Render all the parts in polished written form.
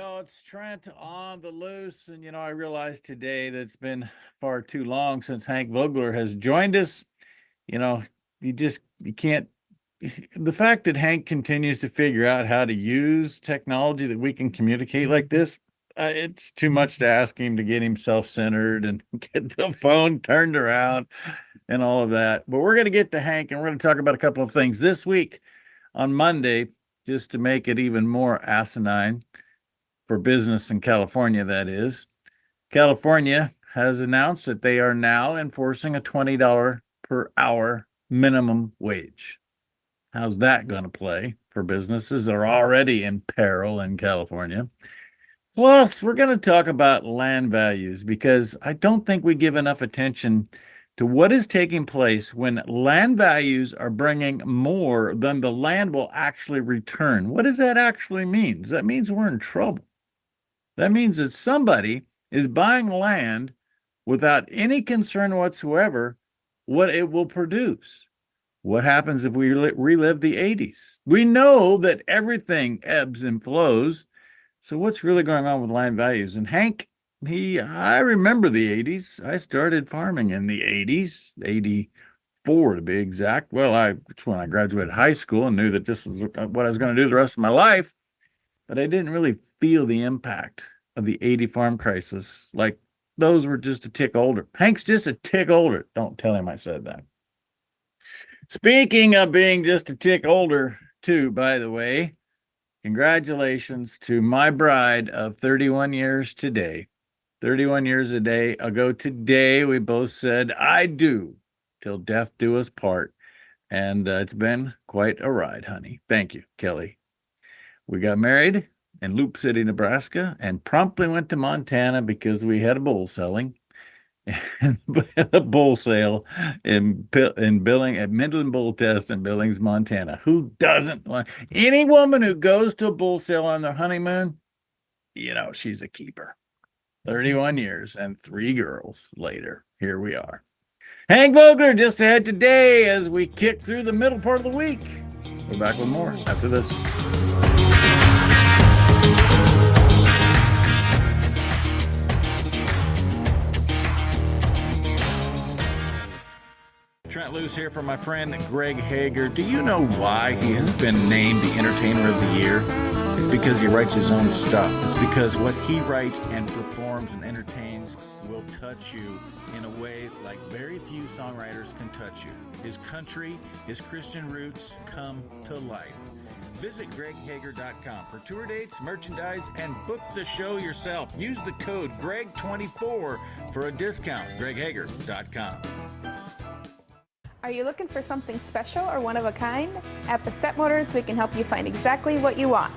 y'all. It's Trent on the Loos. And, I realized today that it's been far too long since Hank Vogler has joined us. You can't, the fact that Hank continues to figure out how to use technology that we can communicate like this, it's too much to ask him to get him self-centered and get the phone turned around and all of that. But we're going to get to Hank, and we're going to talk about a couple of things this week on Monday, just to make it even more asinine for business in California, that is. California has announced that they are now enforcing a $20 per hour minimum wage. How's that going to play for businesses that are already in peril in California? Plus, we're going to talk about land values, because I don't think we give enough attention to what is taking place when land values are bringing more than the land will actually return. What does that actually mean? That means we're in trouble. That means that somebody is buying land without any concern whatsoever what it will produce. What happens if we relive the 80s? We know that everything ebbs and flows. So what's really going on with land values? And Hank, I remember the 80s. I started farming in the 80s, 84 to be exact. Well, it's when I graduated high school and knew that this was what I was going to do the rest of my life. But I didn't really feel the impact of the 80 farm crisis. Like, those were just a tick older. Hank's just a tick older. Don't tell him I said that. Speaking of being just a tick older, too, by the way, congratulations to my bride of 31 years today. 31 years ago today, we both said, I do, till death do us part. And it's been quite a ride, honey. Thank you, Kelly. We got married in Loop City, Nebraska, and promptly went to Montana because we had a bull selling. A bull sale in Billings at Midland Bull Test in Billings, Montana. Who doesn't want any woman who goes to a bull sale on their honeymoon? She's a keeper. 31 years and 3 girls later, here we are. Hank Vogler just ahead today as we kick through the middle part of the week. We're back with more after this. Trent Loos here for my friend Greg Hager. Do you know why he has been named the Entertainer of the Year? It's because he writes his own stuff. It's because what he writes and performs and entertains will touch you in a way like very few songwriters can touch you. His country, his Christian roots come to life. Visit greghager.com for tour dates, merchandise, and book the show yourself. Use the code GREG24 for a discount. greghager.com. Are you looking for something special or one of a kind? At Bassett Motors, we can help you find exactly what you want.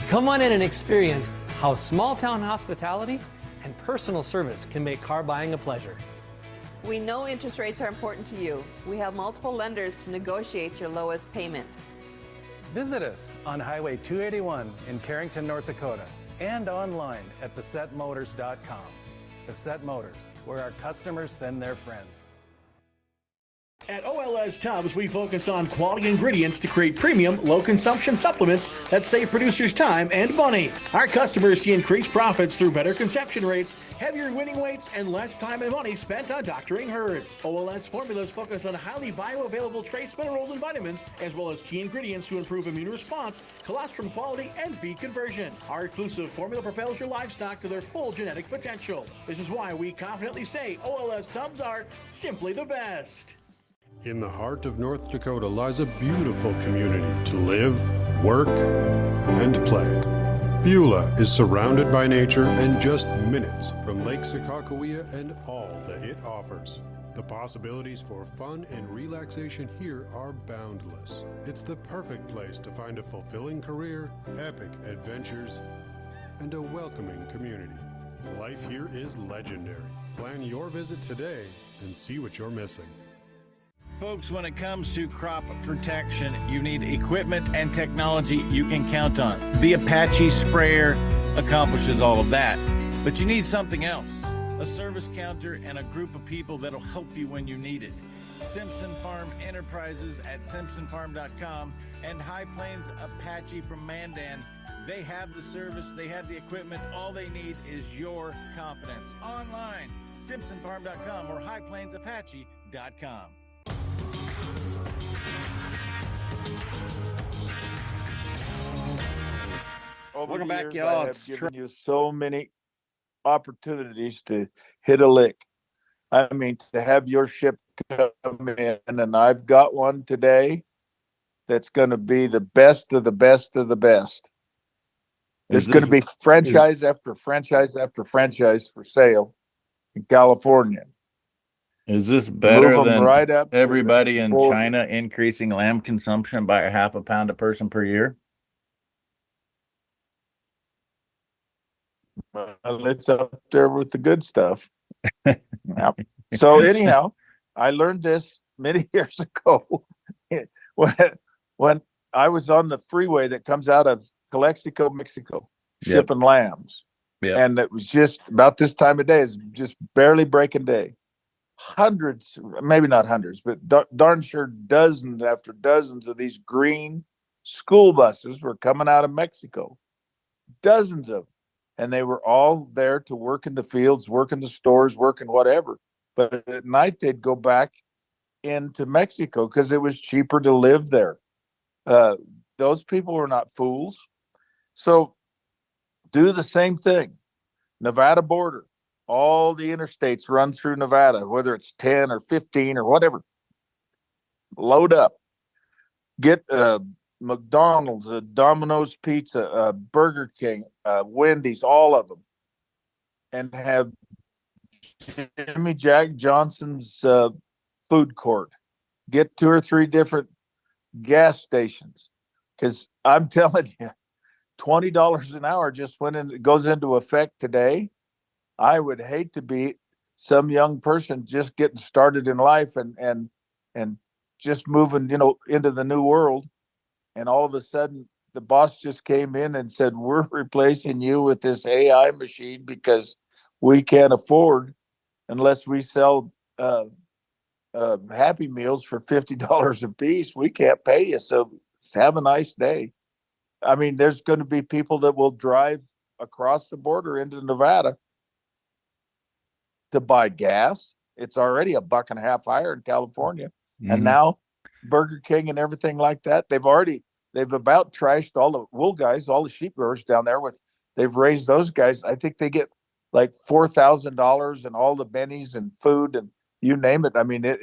Come on in and experience how small town hospitality and personal service can make car buying a pleasure. We know interest rates are important to you. We have multiple lenders to negotiate your lowest payment. Visit us on Highway 281 in Carrington, North Dakota, and online at BassettMotors.com. Bassett Motors, where our customers send their friends. At OLS Tubs, we focus on quality ingredients to create premium, low-consumption supplements that save producers time and money. Our customers see increased profits through better conception rates, heavier winning weights, and less time and money spent on doctoring herds. OLS formulas focus on highly bioavailable trace minerals and vitamins, as well as key ingredients to improve immune response, colostrum quality, and feed conversion. Our exclusive formula propels your livestock to their full genetic potential. This is why we confidently say OLS Tubs are simply the best. In the heart of North Dakota lies a beautiful community to live, work, and play. Beulah is surrounded by nature and just minutes from Lake Sakakawea and all that it offers. The possibilities for fun and relaxation here are boundless. It's the perfect place to find a fulfilling career, epic adventures, and a welcoming community. Life here is legendary. Plan your visit today and see what you're missing. Folks, when it comes to crop protection, you need equipment and technology you can count on. The Apache sprayer accomplishes all of that, but you need something else. A service counter and a group of people that'll help you when you need it. Simpson Farm Enterprises at simpsonfarm.com, and High Plains Apache from Mandan. They have the service, they have the equipment. All they need is your confidence. Online, simpsonfarm.com or highplainsapache.com. Over Welcome the back, years, y'all. I have It's given you so many opportunities to hit a lick. I mean, to have your ship come in, and I've got one today that's going to be the best of the best of the best. There's going to be franchise after franchise after franchise for sale in California. Is this Move better them than right up to the everybody in border. China increasing lamb consumption by a half a pound a person per year? It's up there with the good stuff. Yep. So anyhow, I learned this many years ago when when I was on the freeway that comes out of Calexico, Mexico, shipping lambs. Yep. And it was just about this time of day, it's just barely breaking day. Hundreds, maybe not hundreds, but darn sure dozens after dozens of these green school buses were coming out of Mexico. Dozens of them. And they were all there to work in the fields, work in the stores, work in whatever. But at night they'd go back into Mexico because it was cheaper to live there. Those people were not fools. So do the same thing. Nevada border, all the interstates run through Nevada, whether it's 10 or 15 or whatever. Load up. Get McDonald's, Domino's Pizza, Burger King, Wendy's, all of them. And have Jimmy Jack Johnson's food court. Get 2 or 3 different gas stations. Because I'm telling you, $20 an hour just went in, goes into effect today. I would hate to be some young person just getting started in life and just moving, into the new world. And all of a sudden the boss just came in and said, we're replacing you with this AI machine because we can't afford unless we sell Happy Meals for $50 a piece. We can't pay you. So have a nice day. I mean, there's going to be people that will drive across the border into Nevada to buy gas. It's already $1.50 higher in California. Mm-hmm. And now Burger King and everything like that, they've about trashed all the wool guys, all the sheep growers down there they've raised those guys. I think they get like $4,000 and all the bennies and food and you name it. I mean,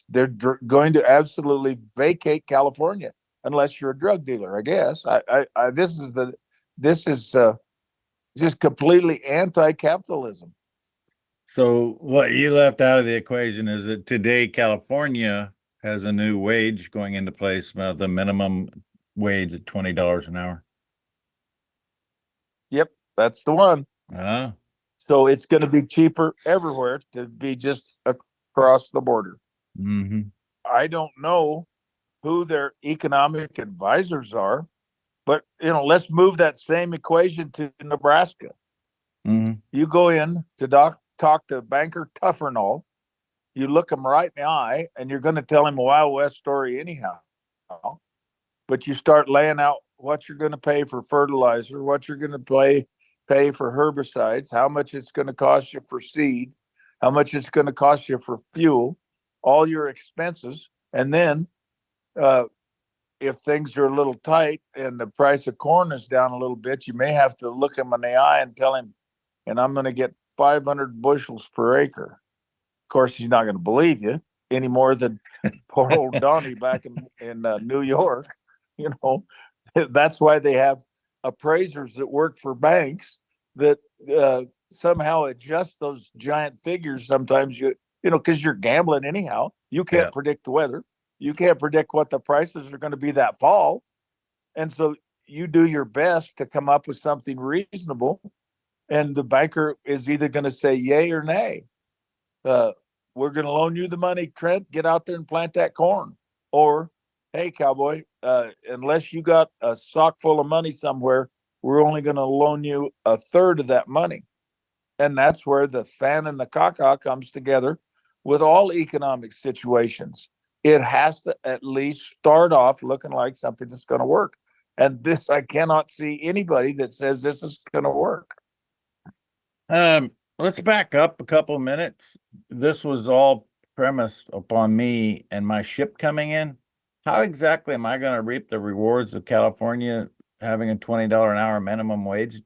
they're going to absolutely vacate California unless you're a drug dealer, I guess. This is just completely anti-capitalism. So what you left out of the equation is that today California has a new wage going into place, the minimum wage at $20 an hour. Yep, that's the one. So it's going to be cheaper everywhere to be just across the border. Mm-hmm. I don't know who their economic advisors are, but let's move that same equation to Nebraska. Mm-hmm. You go in to talk to banker Tuffernall, you look him right in the eye, and you're going to tell him a Wild West story anyhow. But you start laying out what you're going to pay for fertilizer, what you're going to pay for herbicides, how much it's going to cost you for seed, how much it's going to cost you for fuel, all your expenses. And then if things are a little tight and the price of corn is down a little bit, you may have to look him in the eye and tell him, and I'm going to get 500 bushels per acre. Of course, he's not going to believe you any more than poor old Donnie back in New York. That's why they have appraisers that work for banks that somehow adjust those giant figures. Sometimes because you're gambling anyhow. You can't predict the weather. You can't predict what the prices are going to be that fall. And so you do your best to come up with something reasonable. And the banker is either going to say yay or nay. We're going to loan you the money, Trent. Get out there and plant that corn. Or, hey, cowboy, unless you got a sock full of money somewhere, we're only going to loan you a third of that money. And that's where the fan and the caca comes together with all economic situations, it has to at least start off looking like something that's going to work. And this, I cannot see anybody that says this is going to work. Let's back up a couple minutes. This was all premised upon me and my ship coming in. How exactly am I going to reap the rewards of California having a $20 an hour minimum wage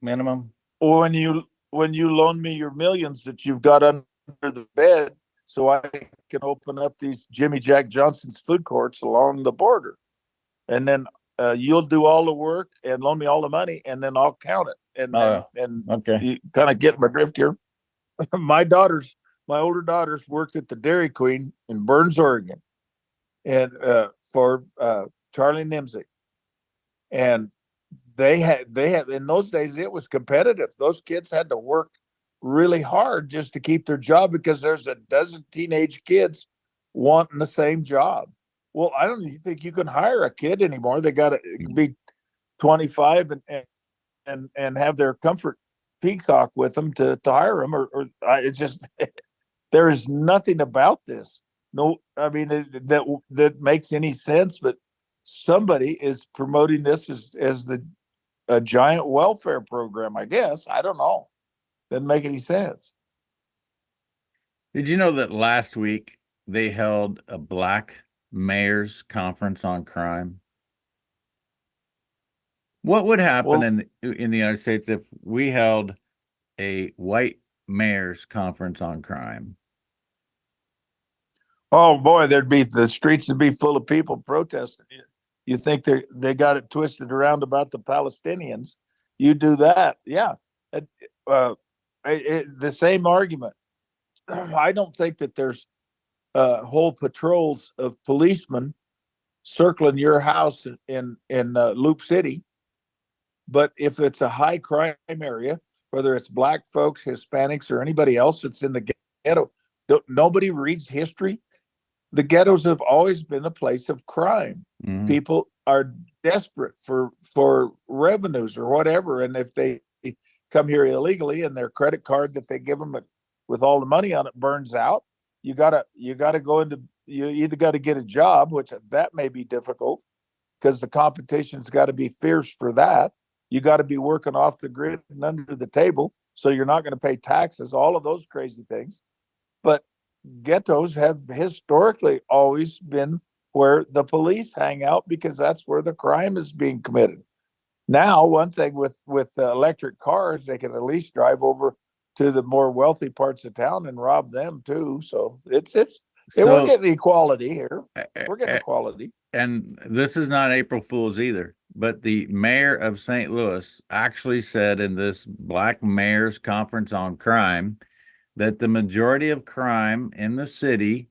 minimum? When you loan me your millions that you've got under the bed, so I can open up these Jimmy Jack Johnson's food courts along the border, and then you'll do all the work and loan me all the money, and then I'll count it. And okay, you kind of get my drift here. My older daughters worked at the Dairy Queen in Burns, Oregon, and for Charlie Nimzig, and they had in those days it was competitive. Those kids had to work really hard just to keep their job because there's a dozen teenage kids wanting the same job. Well, I don't even think you can hire a kid anymore. They got to be 25 and have their comfort peacock with them to hire them, or it's just there is nothing about this. No, I mean that makes any sense. But somebody is promoting this as a giant welfare program. I guess I don't know. Doesn't make any sense. Did you know that last week they held a black mayor's conference on crime? What would happen in the United States if we held a white mayor's conference on crime? Oh boy, the streets would be full of people protesting. You think they got it twisted around about the Palestinians? You do that, yeah. The same argument. I don't think that there's whole patrols of policemen circling your house in Loop City. But if it's a high crime area, whether it's black folks, Hispanics, or anybody else that's in the ghetto, nobody reads history. The ghettos have always been a place of crime. Mm-hmm. People are desperate for revenues or whatever, and if they come here illegally and their credit card that they give them with all the money on it burns out, you gotta go into, you either got to get a job, which that may be difficult because the competition's got to be fierce for that. You got to be working off the grid and under the table, so you're not going to pay taxes, all of those crazy things. But ghettos have historically always been where the police hang out because that's where the crime is being committed. Now, one thing with electric cars, they can at least drive over to the more wealthy parts of town and rob them too. So we're getting equality here. We're getting equality. And this is not April Fool's either, but the mayor of St. Louis actually said in this Black Mayor's Conference on Crime that the majority of crime in the city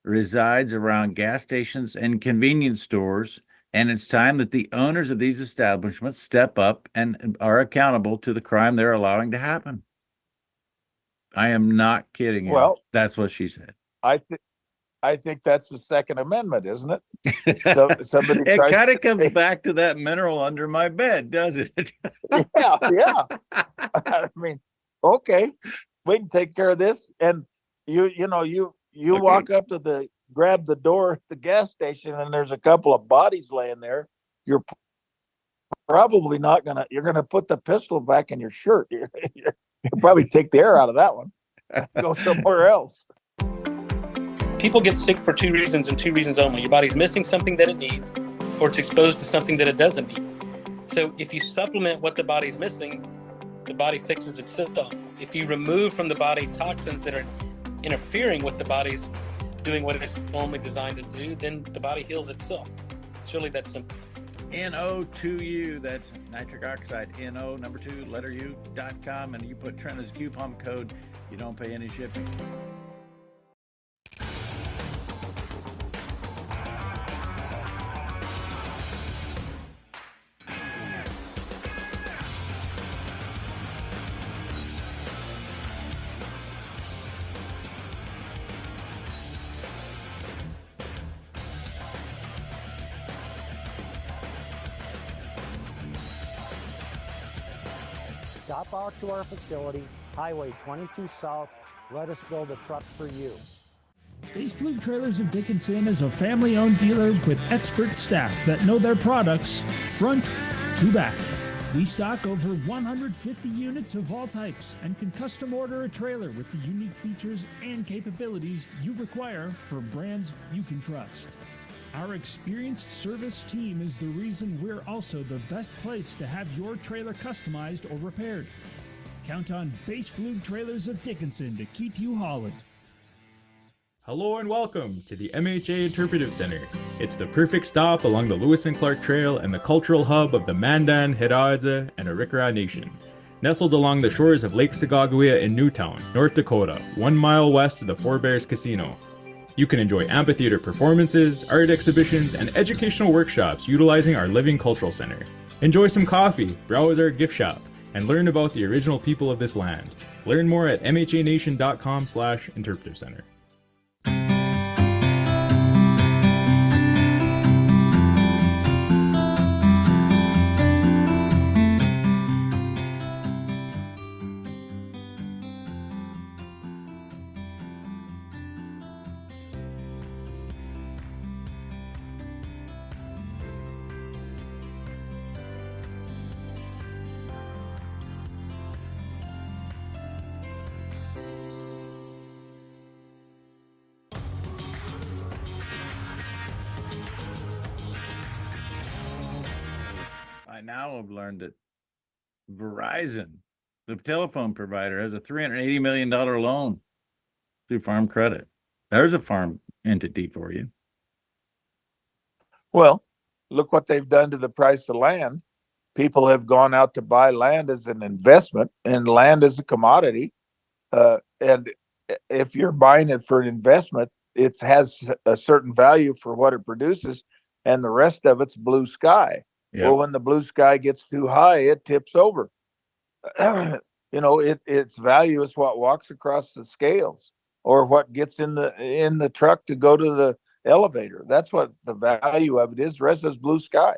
resides around gas stations and convenience stores, and it's time that the owners of these establishments step up and are accountable to the crime they're allowing to happen. I am not kidding you. Well, that's what she said. I think that's the Second Amendment, isn't it? So somebody it kind of comes back to that mineral under my bed, doesn't it? yeah. I mean, okay, we can take care of this. And you okay. Walk up to grab the door at the gas station and there's a couple of bodies laying there. You're probably not you're gonna put the pistol back in your shirt. You'll probably take the air out of that one. Go somewhere else. People get sick for two reasons and two reasons only. Your body's missing something that it needs, or it's exposed to something that it doesn't need. So if you supplement what the body's missing, the body fixes itself. If you remove from the body toxins that are interfering with the body's doing what it is only designed to do, then the body heals itself. It's really that simple. NO2U, that's nitric oxide, NO, number 2, letter U.com, and you put Trent as coupon code, you don't pay any shipping. stop out to our facility, Highway 22 South. Let us build a truck for you. Base Fluke Trailers of Dickinson is a family-owned dealer with expert staff that know their products front to back. We stock over 150 units of all types and can custom order a trailer with the unique features and capabilities you require for brands you can trust. Our experienced service team is the reason we're also the best place to have your trailer customized or repaired. Count on Base Fluke Trailers of Dickinson to keep you hauling. Hello and welcome to the MHA Interpretive Center. It's the perfect stop along the Lewis and Clark Trail and the cultural hub of the Mandan, Hidatsa, and Arikara Nation. Nestled along the shores of Lake Sagagawea in Newtown, North Dakota, 1 mile west of the Four Bears Casino. You can enjoy amphitheater performances, art exhibitions, and educational workshops utilizing our Living Cultural Center. Enjoy some coffee, browse our gift shop, and learn about the original people of this land. Learn more at mhanation.com/interpretive center. I now have learned that Verizon, the telephone provider, has a $380 million loan through Farm Credit. There's a farm entity for you. Well, look what they've done to the price of land. People have gone out to buy land as an investment, and land is a commodity. And if you're buying it for an investment, it has a certain value for what it produces, and the rest of it's blue sky. Yep. Well, when the blue sky gets too high, it tips over. Its value is what walks across the scales, or what gets in the truck to go to the elevator. That's what the value of it is. The rest is blue sky.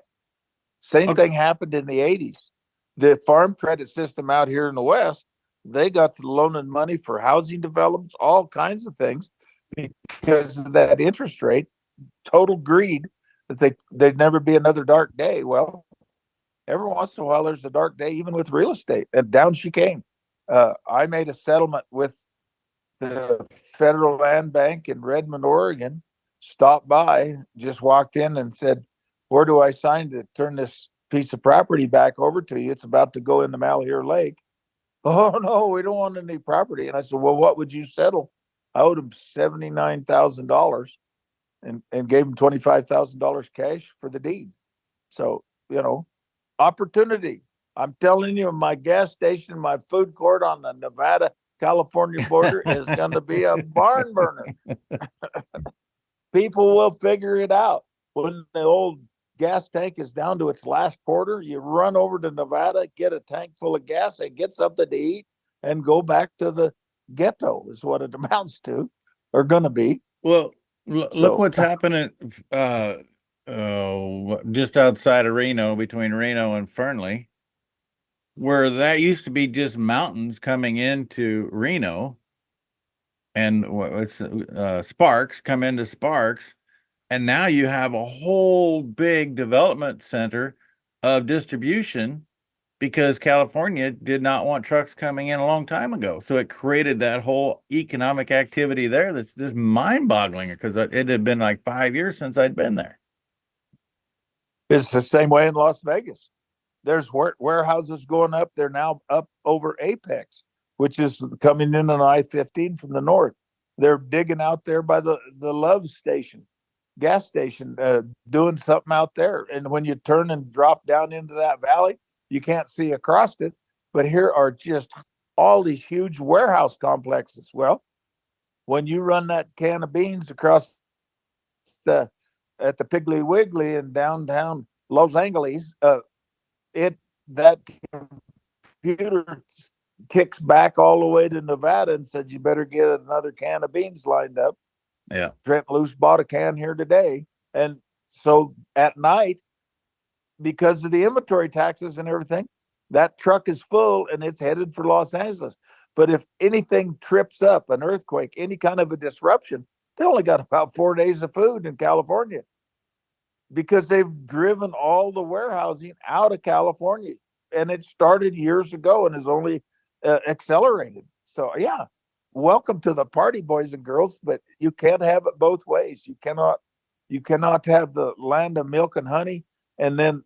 Same thing happened in the 80s. The farm credit system out here in the West, they got the loaning money for housing developments, all kinds of things, because of that interest rate, total greed, that there'd never be another dark day. Well, every once in a while there's a dark day, even with real estate, and down she came. I made a settlement with the Federal Land Bank in Redmond, Oregon, stopped by, just walked in and said, "Where do I sign to turn this piece of property back over to you? It's about to go into Malheur Lake." "Oh, no, we don't want any property." And I said, "Well, what would you settle?" I owed him $79,000 and gave him $25,000 cash for the deed. So, opportunity. I'm telling you, my gas station, my food court on the Nevada-California border is going to be a barn burner. People will figure it out. When the old gas tank is down to its last quarter, you run over to Nevada, get a tank full of gas, and get something to eat, and go back to the ghetto is what it amounts to, or going to be. Well, look what's happening just outside of Reno, between Reno and Fernley, where that used to be just mountains coming into Reno, and Sparks come into Sparks, and now you have a whole big development center of distribution, because California did not want trucks coming in a long time ago. So it created that whole economic activity there that's just mind-boggling, because it had been like 5 years since I'd been there. It's the same way in Las Vegas. There's warehouses going up. They're now up over Apex, which is coming in on I-15 from the north. They're digging out there by the Love station, gas station, doing something out there. And when you turn and drop down into that valley, you can't see across it. But here are just all these huge warehouse complexes. Well, when you run that can of beans across at the Piggly Wiggly in downtown Los Angeles, that computer kicks back all the way to Nevada and said, "You better get another can of beans lined up." Yeah. Trent Loos bought a can here today. And so at night, because of the inventory taxes and everything, that truck is full and it's headed for Los Angeles. But if anything trips up, an earthquake, any kind of a disruption, they only got about 4 days of food in California because they've driven all the warehousing out of California. And it started years ago and has only accelerated. So, yeah, welcome to the party, boys and girls, but you can't have it both ways. You cannot have the land of milk and honey and then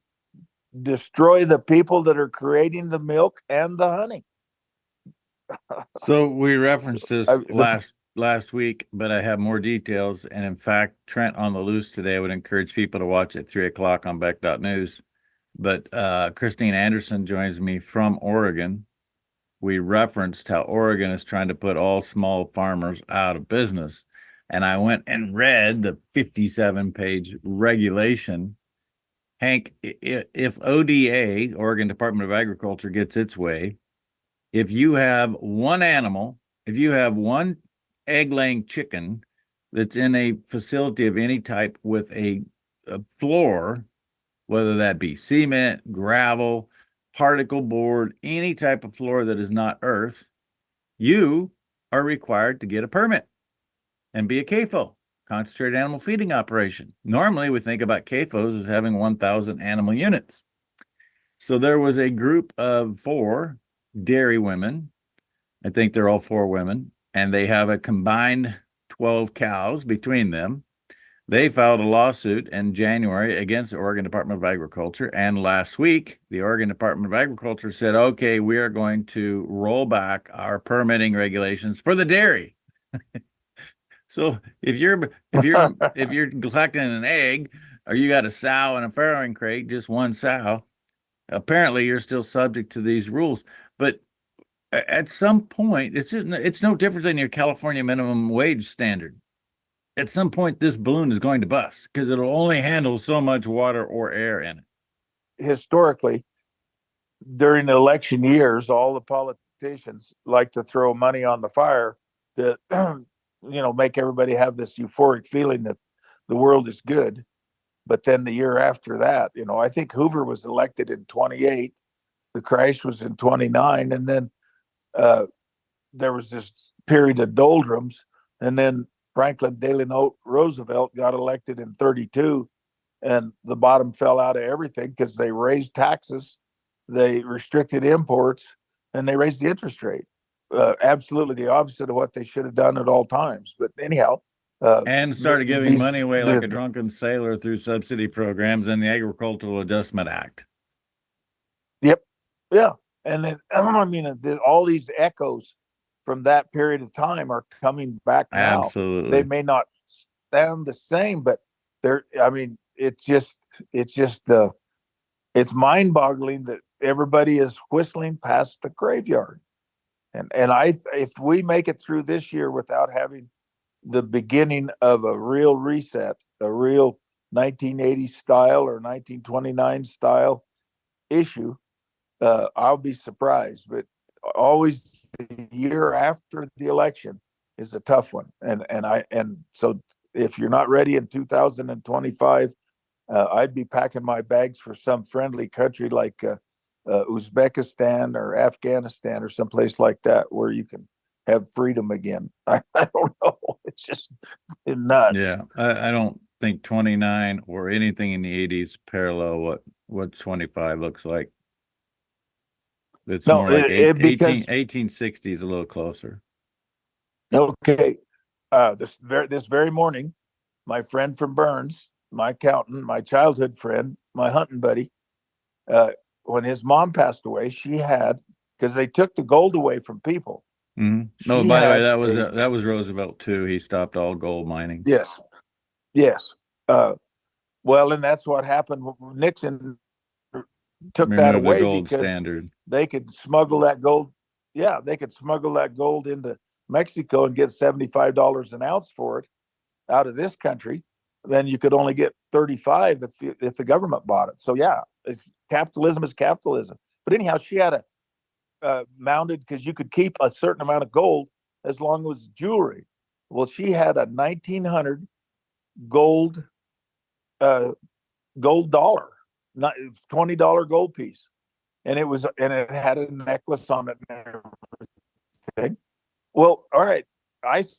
destroy the people that are creating the milk and the honey. So we referenced this I- last week, but I have more details. And in fact, Trent on the Loose today, I would encourage people to watch at 3 o'clock on Beck.news. But Christine Anderson joins me from Oregon. We referenced how Oregon is trying to put all small farmers out of business. And I went and read the 57-page regulation. Hank, if ODA, Oregon Department of Agriculture, gets its way, if you have one animal, if you have one egg-laying chicken that's in a facility of any type with a floor, whether that be cement, gravel, particle board, any type of floor that is not earth, you are required to get a permit and be a CAFO, concentrated animal feeding operation. Normally, we think about CAFOs as having 1,000 animal units. So there was a group of 4 dairy women. I think they're all 4 women, and they have a combined 12 cows between them. They filed a lawsuit in January against the Oregon Department of Agriculture. And last week, the Oregon Department of Agriculture said, okay, we are going to roll back our permitting regulations for the dairy. So if you're collecting an egg, or you got a sow in a farrowing crate, just one sow, apparently you're still subject to these rules. But at some point, it's no different than your California minimum wage standard. At some point, this balloon is going to bust because it'll only handle so much water or air in it. Historically, during election years, all the politicians like to throw money on the fire to, make everybody have this euphoric feeling that the world is good. But then the year after that, I think Hoover was elected in 28. The crash was in 29. And then there was this period of doldrums. And then Franklin Delano Roosevelt got elected in 32. And the bottom fell out of everything because they raised taxes, they restricted imports, and they raised the interest rate. Absolutely the opposite of what they should have done at all times. But anyhow, and started giving money away like a drunken sailor through subsidy programs and the Agricultural Adjustment Act. Yep. Yeah. And then, all these echoes from that period of time are coming back now. Absolutely. They may not sound the same, but it's mind-boggling that everybody is whistling past the graveyard. And if we make it through this year without having the beginning of a real reset, a real 1980 style or 1929 style issue, I'll be surprised. But always the year after the election is a tough one. And so if you're not ready in 2025, I'd be packing my bags for some friendly country like Uzbekistan or Afghanistan or someplace like that where you can have freedom again. I don't know. It's just nuts. Yeah, I don't think 29 or anything in the 80s parallel what 25 looks like. It's more like 1860s, a little closer. Okay. This very morning, my friend from Burns, my accountant, my childhood friend, my hunting buddy, when his mom passed away, she had, because they took the gold away from people. Mm-hmm. No, by the way, that was Roosevelt too. He stopped all gold mining. Yes. Well, and that's what happened. Nixon took that away the gold because standard. They could smuggle that gold. Yeah, they could smuggle that gold into Mexico and get $75 an ounce for it out of this country. Then you could only get 35 if the government bought it. So yeah, capitalism is capitalism. But anyhow, she had a mounted because you could keep a certain amount of gold as long as it was jewelry. Well, she had a 1900 gold dollar, $20 gold piece. and it had a necklace on it and everything. Well, all right, I saw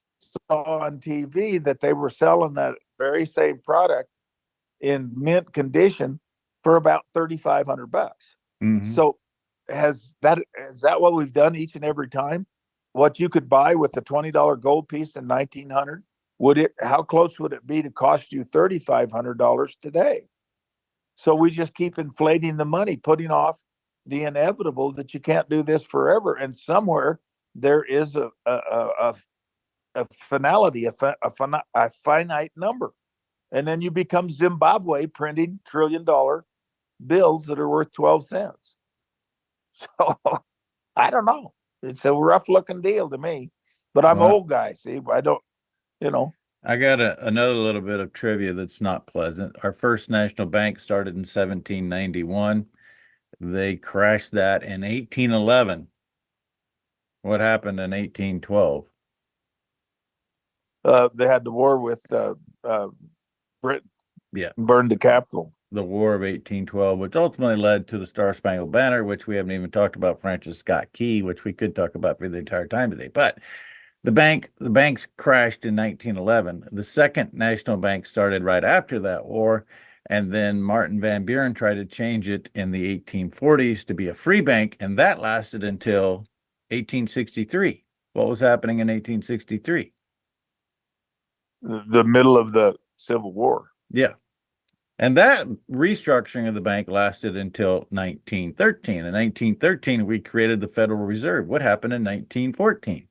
on TV that they were selling that very same product in mint condition for about $3,500. So is that what we've done each and every time? What you could buy with a $20 gold piece in 1900, how close would it be to cost you $3,500 today? So we just keep inflating the money, putting off the inevitable that you can't do this forever. And somewhere there is a finality, a finite number. And then you become Zimbabwe printing $1 trillion bills that are worth 12 cents. So I don't know. It's a rough looking deal to me, but I'm old guy. See, I don't, I got another little bit of trivia that's not pleasant. Our first national bank started in 1791. They crashed that in 1811. What happened in 1812? They had the war with Britain. Yeah. Burned the capital. The War of 1812, which ultimately led to the Star-Spangled Banner, which we haven't even talked about Francis Scott Key, which we could talk about for the entire time today. But the banks crashed in 1911. The second national bank started right after that war, and then Martin Van Buren tried to change it in the 1840s to be a free bank, and that lasted until 1863. What was happening in 1863? The middle of the Civil War. Yeah. And that restructuring of the bank lasted until 1913. In 1913, we created the Federal Reserve. What happened in 1914?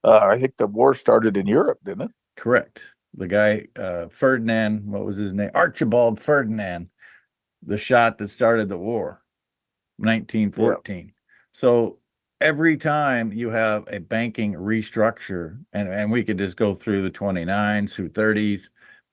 I think the war started in Europe, didn't it? Correct. The guy, Ferdinand, what was his name? Archibald Ferdinand, the shot that started the war, 1914. Yeah. So every time you have a banking restructure, and we could just go through the 29s through 30s,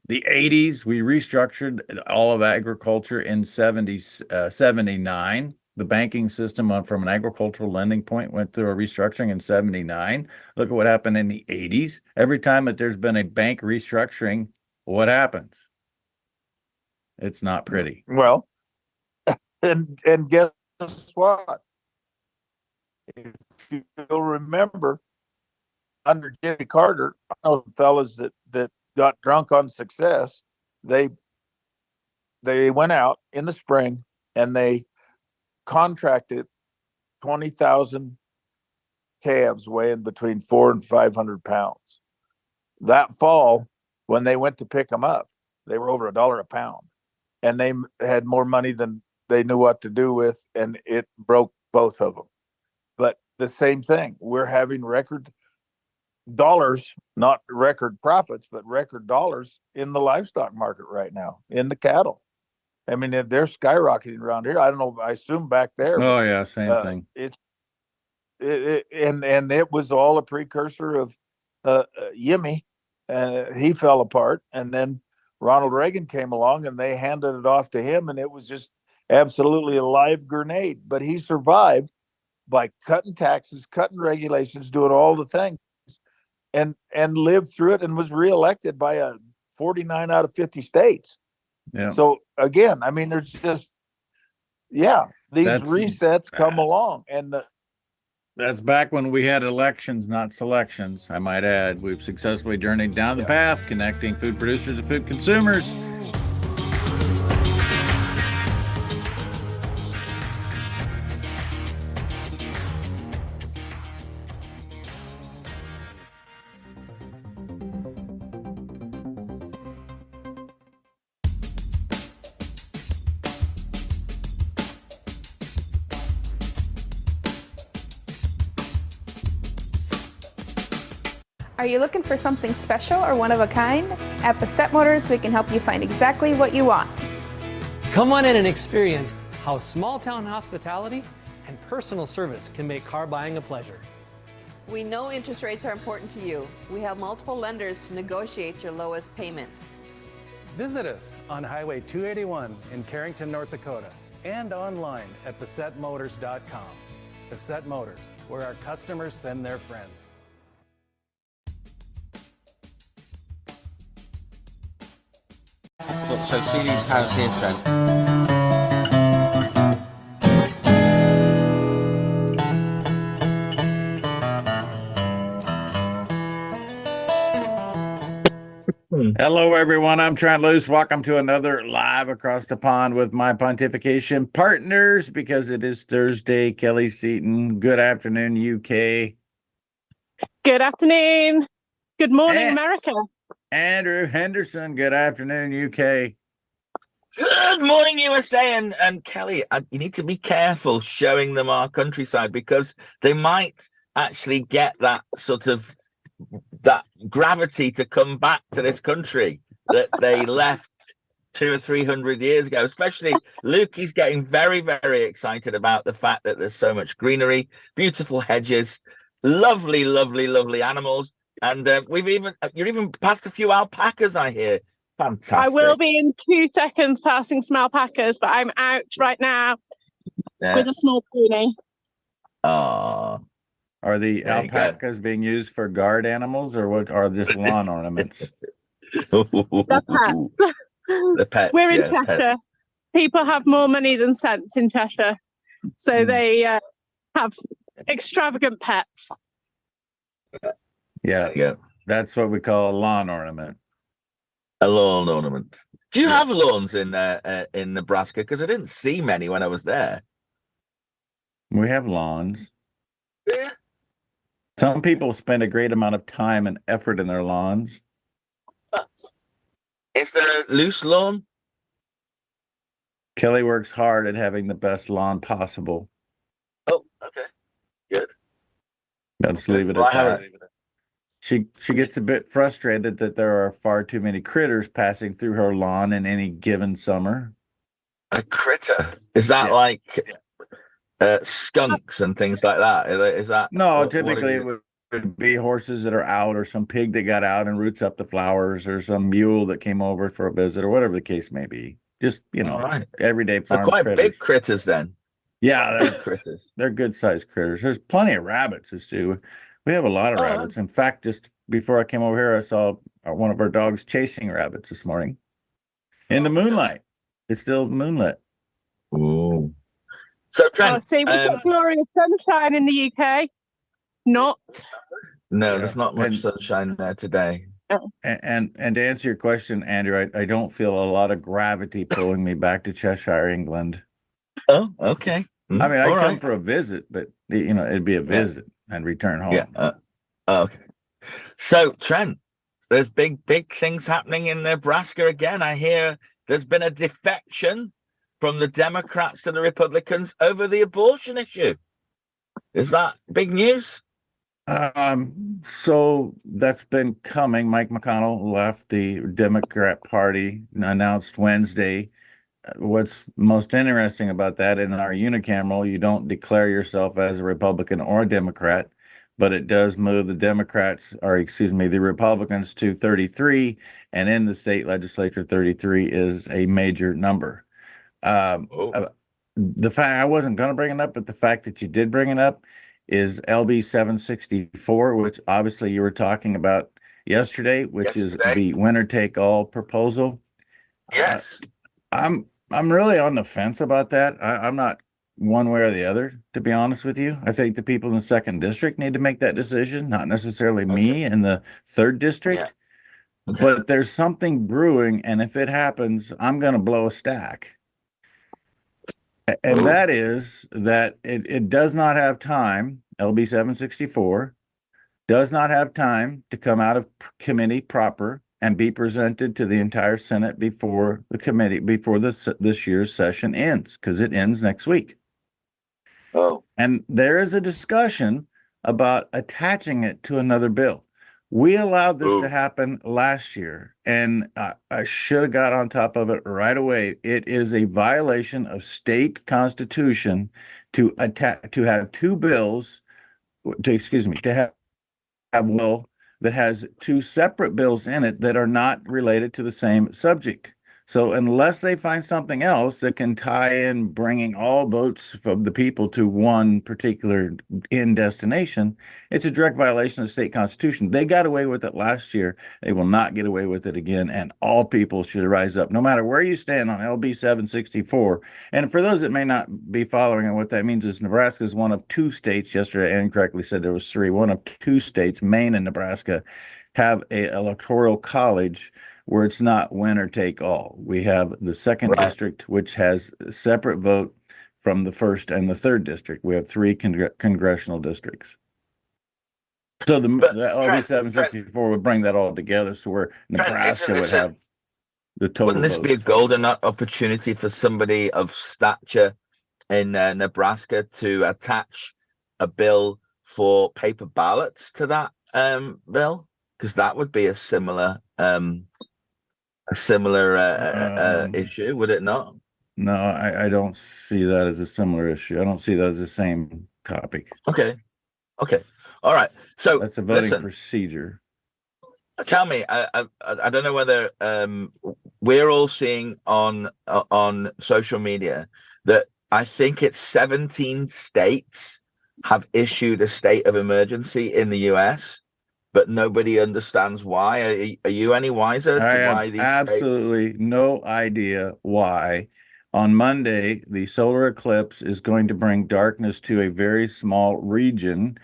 the 80s, we restructured all of agriculture in 79. The banking system from an agricultural lending point went through a restructuring in 79. Look at what happened in the 80s. Every time that there's been a bank restructuring, what happens? It's not pretty. Well, and guess what? If you'll remember, under Jimmy Carter, I know fellas that got drunk on success. They went out in the spring and they contracted 20,000 calves weighing between 400 and 500 pounds. That fall, when they went to pick them up, they were over $1 a pound, and they had more money than they knew what to do with, and it broke both of them. But the same thing, we're having record dollars, not record profits, but record dollars in the livestock market right now, in the cattle. I mean, they're skyrocketing around here. I don't know. I assume back there. Oh yeah, same thing. And it was all a precursor of Yimmy, and he fell apart. And then Ronald Reagan came along, and they handed it off to him, and it was just absolutely a live grenade. But he survived by cutting taxes, cutting regulations, doing all the things, and lived through it, and was reelected by 49 out of 50 states. Yeah. So again, I mean, there's just, these resets come along, and that's back when we had elections, not selections. I might add, we've successfully journeyed down the path, connecting food producers and food consumers. Are you looking for something special or one of a kind? At Bassett Motors, we can help you find exactly what you want. Come on in and experience how small town hospitality and personal service can make car buying a pleasure. We know interest rates are important to you. We have multiple lenders to negotiate your lowest payment. Visit us on Highway 281 in Carrington, North Dakota, and online at BassettMotors.com. Bassett Motors, where our customers send their friends. Look, so see these cows here, Trent? Hello, everyone. I'm Trent Loos. Welcome to another Live Across the Pond with my pontification partners because it is Thursday. Kelly Seaton. Good afternoon, UK. Good afternoon. Good morning, And America. Andrew Henderson. Good afternoon, UK. Good morning, USA. And Kelly, you need to be careful showing them our countryside because they might actually get that sort of that gravity to come back to this country that they left 200 or 300 years ago. Especially Luke, he's getting very, very excited about the fact that there's so much greenery, beautiful hedges, lovely, lovely, lovely animals, and you're even past a few alpacas, I hear. Fantastic. I will be in 2 seconds passing some alpacas, but I'm out right now with a small pony. Oh. Are the alpacas being used for guard animals or what are just lawn ornaments? The pets. The pets. We're in Cheshire. Pets. People have more money than sense in Cheshire. So they have extravagant pets. Yeah. That's what we call a lawn ornament. A lawn ornament. Do you have lawns in Nebraska? Because I didn't see many when I was there. We have lawns. Yeah. Some people spend a great amount of time and effort in their lawns. Is there a loose lawn? Kelly works hard at having the best lawn possible. Oh, okay. Good. Let's leave it at that. She gets a bit frustrated that there are far too many critters passing through her lawn in any given summer. A critter? Is that like skunks and things like that? Is that no? Typically, it would be horses that are out, or some pig that got out and roots up the flowers, or some mule that came over for a visit, or whatever the case may be. Just everyday farm quite critters. Big critters then. Yeah, they're critters. They're good sized critters. There's plenty of rabbits too. We have a lot of rabbits. In fact, just before I came over here, I saw one of our dogs chasing rabbits this morning in the moonlight. It's still moonlit. Ooh. So, Trent, see, we've got glorious sunshine in the UK. No, there's not much sunshine there today. And to answer your question, Andrew, I don't feel a lot of gravity pulling me back to Cheshire, England. Oh, okay. I mean, I'd come for a visit, but it'd be a visit and return home. Yeah. Okay. So, Trent, there's big things happening in Nebraska again. I hear there's been a defection from the Democrats to the Republicans over the abortion issue. Is that big news? So that's been coming. Mike McConnell left the Democrat Party, announced Wednesday. What's most interesting about that, in our unicameral, you don't declare yourself as a Republican or a Democrat, but it does move the Republicans to 33, and in the state legislature, 33 is a major number. The fact I wasn't going to bring it up, but the fact that you did bring it up is LB 764, which obviously you were talking about yesterday, which is the winner take all proposal. Yes. I'm really on the fence about that. I'm not one way or the other, to be honest with you. I think the people in the 2nd district need to make that decision, not necessarily me in the 3rd district. Yeah. But there's something brewing, and if it happens, I'm going to blow a stack. And that is that it does not have time, LB 764, does not have time to come out of committee proper and be presented to the entire Senate before the committee, before this year's session ends, because it ends next week. Oh. And there is a discussion about attaching it to another bill. We allowed this to happen last year, and I should have got on top of it right away. It is a violation of state constitution to have two bills, to have a bill that has two separate bills in it that are not related to the same subject. So unless they find something else that can tie in bringing all votes of the people to one particular end destination, it's a direct violation of the state constitution. They got away with it last year. They will not get away with it again. And all people should rise up, no matter where you stand on LB 764. And for those that may not be following, and what that means is Nebraska is one of 2 states. Yesterday, Aaron correctly said there was 3. One of 2 states, Maine and Nebraska, have a electoral college where it's not winner take all. We have the second Right. district, which has a separate vote from the first and the third district. We have three congressional districts. So the LB Trent, 764 would bring that all together, so where Nebraska would have the total wouldn't this votes. be a golden opportunity for somebody of stature in Nebraska to attach a bill for paper ballots to that bill? Because that would be a similar issue, would it not? No, I don't see that as a similar issue. I don't see that as the same topic. Okay. All right. So That's a voting listen, procedure. tell me, I don't know whether we're all seeing on social media that I think it's 17 states have issued a state of emergency in the US, but nobody understands why. Are you any wiser I to have why these absolutely no idea why. On Monday, the solar eclipse is going to bring darkness to a very small region.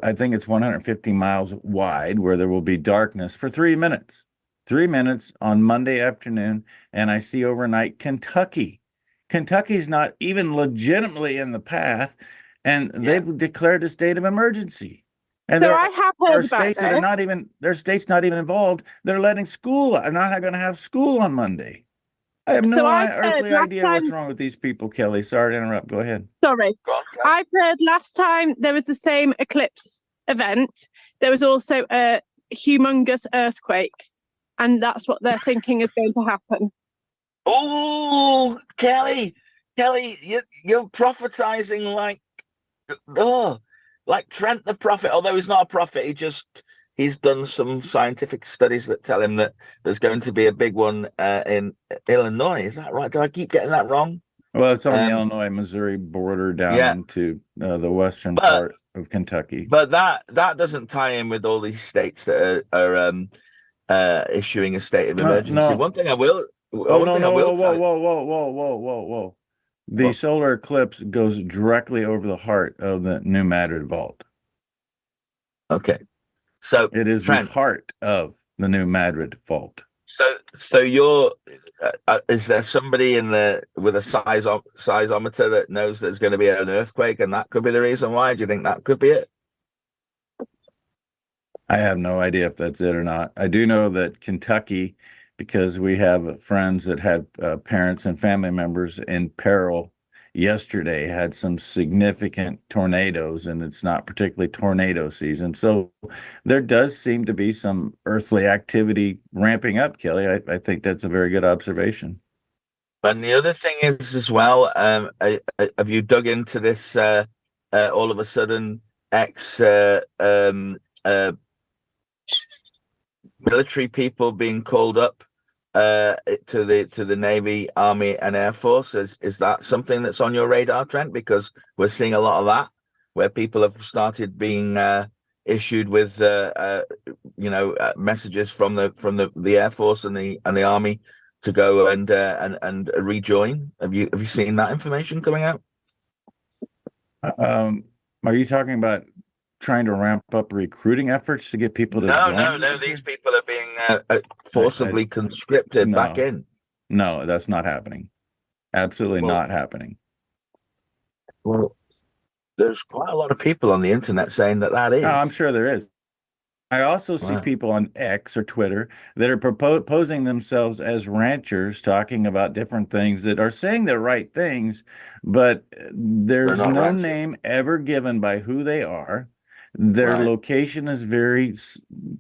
I think it's 150 miles wide, where there will be darkness for 3 minutes. 3 minutes on Monday afternoon, and I see overnight Kentucky. Kentucky's not even legitimately in the path, and they've declared a state of emergency. And So there I have are heard about states that are this. not even, their states not even involved. They're letting school. I'm not going to have school on Monday. I have no So I've heard earthly last idea what's time- wrong with these people, Kelly. Sorry to interrupt. Go ahead. Sorry. I've heard last time there was the same eclipse event, there was also a humongous earthquake, and that's what they're thinking is going to happen. Oh, Kelly, you're prophetizing like Trent the prophet. Although he's not a prophet, he's done some scientific studies that tell him that there's going to be a big one in Illinois. Is that right? Do I keep getting that wrong? Well, it's on the Illinois-Missouri border down into the western part of Kentucky. But that doesn't tie in with all these states that are issuing a state of emergency. No. One thing I will. Whoa. The solar eclipse goes directly over the heart of the New Madrid Vault. Okay. So it is Trent, the heart of the New Madrid Vault. So you're is there somebody with a seismometer that knows there's going to be an earthquake, and that could be the reason why? Do you think that could be it? I have no idea if that's it or not. I do know that Kentucky, because we have friends that had parents and family members in peril yesterday, had some significant tornadoes, and it's not particularly tornado season. So there does seem to be some earthly activity ramping up, Kelly. I think that's a very good observation. And the other thing is as well, have you dug into this all of a sudden military people being called up to the Navy, Army, and Air Force? Is that something that's on your radar, Trent? Because we're seeing a lot of that, where people have started being issued with messages from the Air Force and the Army to go and rejoin. Have you seen that information coming out? Are you talking about trying to ramp up recruiting efforts to get people to join? No. These people are being forcibly conscripted back in. No, that's not happening. Absolutely not happening. Well, there's quite a lot of people on the internet saying that is. Oh, I'm sure there is. I also see people on X or Twitter that are proposing themselves as ranchers, talking about different things that are saying the right things, but there's no ranchers. name ever given by who they are. Their location is very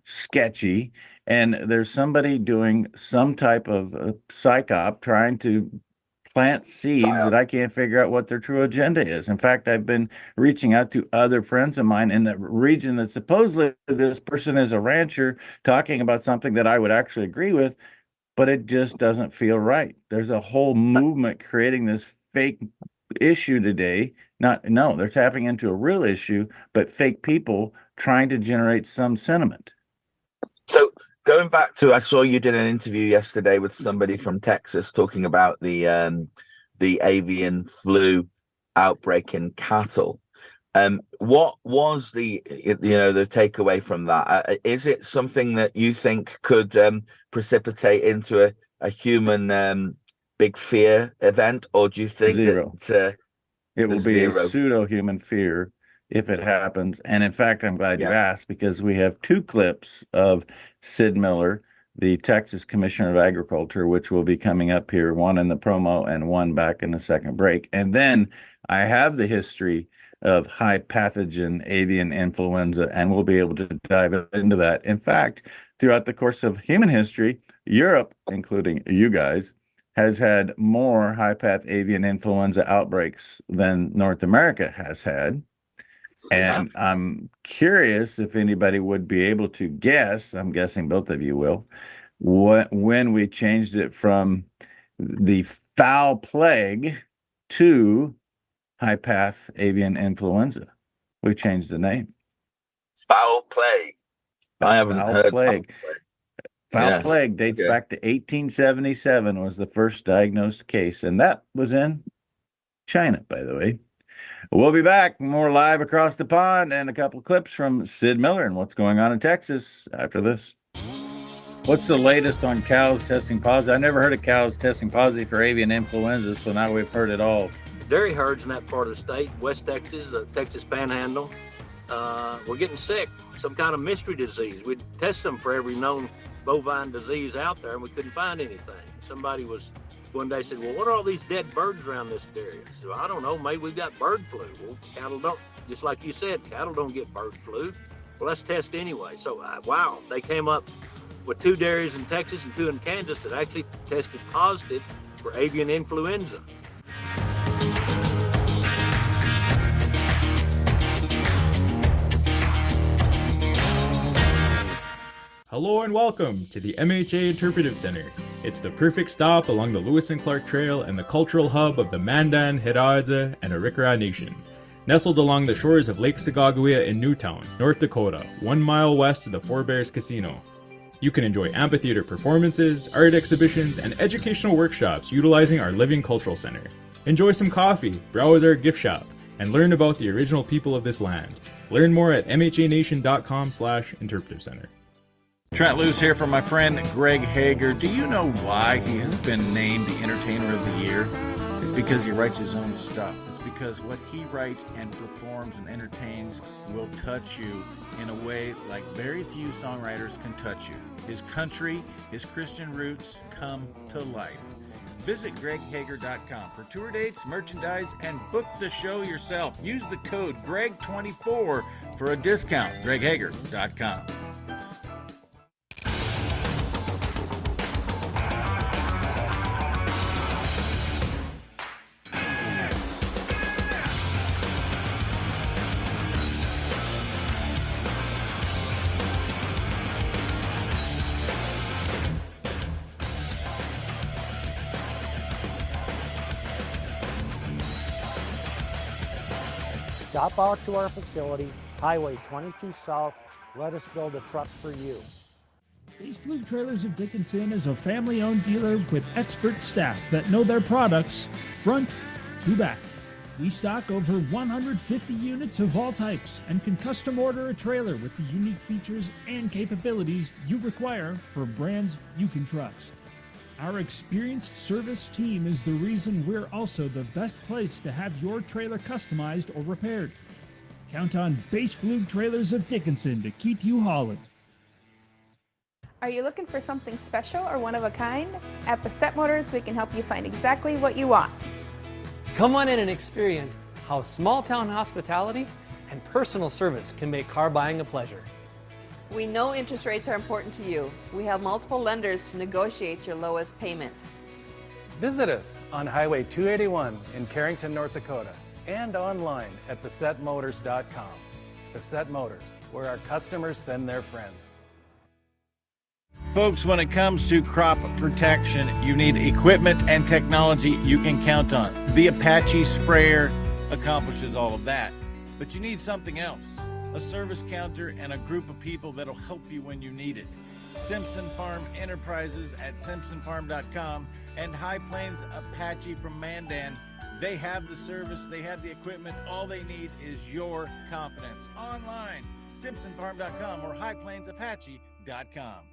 sketchy, and there's somebody doing some type of psych op trying to plant seeds that I can't figure out what their true agenda is. In fact, I've been reaching out to other friends of mine in the region that supposedly this person is a rancher talking about something that I would actually agree with, but it just doesn't feel right. There's a whole movement creating this fake issue today. They're tapping into a real issue, but fake people trying to generate some sentiment. So going back to, I saw you did an interview yesterday with somebody from Texas talking about the avian flu outbreak in cattle. What was the takeaway from that? Is it something that you think could precipitate into a human big fear event, or do you think Zero. that It will be a zero? pseudo-human fear if it happens. And in fact, I'm glad you Yeah. asked, because we have two clips of Sid Miller, the Texas Commissioner of Agriculture, which will be coming up here, one in the promo and one back in the second break. And then I have the history of high pathogen avian influenza, and we'll be able to dive into that. In fact, throughout the course of human history, Europe, including you guys, has had more high path avian influenza outbreaks than North America has had. And I'm curious if anybody would be able to guess, I'm guessing both of you will, when we changed it from the foul plague to high path avian influenza. We changed the name. Foul plague. I haven't heard plague. Foul Yes. plague dates Okay. back to 1877 was the first diagnosed case, and that was in China, by the way. We'll be back more live across the pond and a couple of clips from Sid Miller and what's going on in Texas after this. What's the latest on cows testing positive? I never heard of cows testing positive for avian influenza, so now we've heard it all. Dairy herds in that part of the state, West Texas, the Texas Panhandle, were getting sick, some kind of mystery disease. We'd test them for every known bovine disease out there, and we couldn't find anything. Somebody was one day said, well, what are all these dead birds around this area? So I don't know, maybe we've got bird flu. Well, cattle don't, just like you said, cattle don't get bird flu. Well, let's test anyway. So wow, they came up with 2 dairies in Texas and 2 in Kansas that actually tested positive for avian influenza. Hello and welcome to the MHA Interpretive Center. It's the perfect stop along the Lewis and Clark Trail and the cultural hub of the Mandan, Hidatsa, and Arikara Nation. Nestled along the shores of Lake Sagagawea in Newtown, North Dakota, 1 mile west of the Four Bears Casino. You can enjoy amphitheater performances, art exhibitions, and educational workshops utilizing our living cultural center. Enjoy some coffee, browse our gift shop, and learn about the original people of this land. Learn more at mhanation.com/interpretive center. Trent Loos here for my friend Greg Hager. Do you know why he has been named the Entertainer of the Year? It's because he writes his own stuff. It's because what he writes and performs and entertains will touch you in a way like very few songwriters can touch you. His country, his Christian roots come to life. Visit greghager.com for tour dates, merchandise, and book the show yourself. Use the code GREG24 for a discount. greghager.com. Stop out to our facility, Highway 22 South. Let us build a truck for you. Base Fluke Trailers of Dickinson is a family-owned dealer with expert staff that know their products front to back. We stock over 150 units of all types and can custom order a trailer with the unique features and capabilities you require for brands you can trust. Our experienced service team is the reason we're also the best place to have your trailer customized or repaired. Count on Base Fluke Trailers of Dickinson to keep you hauling. Are you looking for something special or one of a kind? At Bassett Motors, we can help you find exactly what you want. Come on in and experience how small town hospitality and personal service can make car buying a pleasure. We know interest rates are important to you. We have multiple lenders to negotiate your lowest payment. Visit us on Highway 281 in Carrington, North Dakota, and online at BassettMotors.com. Bassett Motors, where our customers send their friends. Folks, when it comes to crop protection, you need equipment and technology you can count on. The Apache sprayer accomplishes all of that, but you need something else. A service counter and a group of people that'll help you when you need it. Simpson Farm Enterprises at simpsonfarm.com and High Plains Apache from Mandan They have the service, they have the equipment. All they need is your confidence. Online, simpsonfarm.com or highplainsapache.com.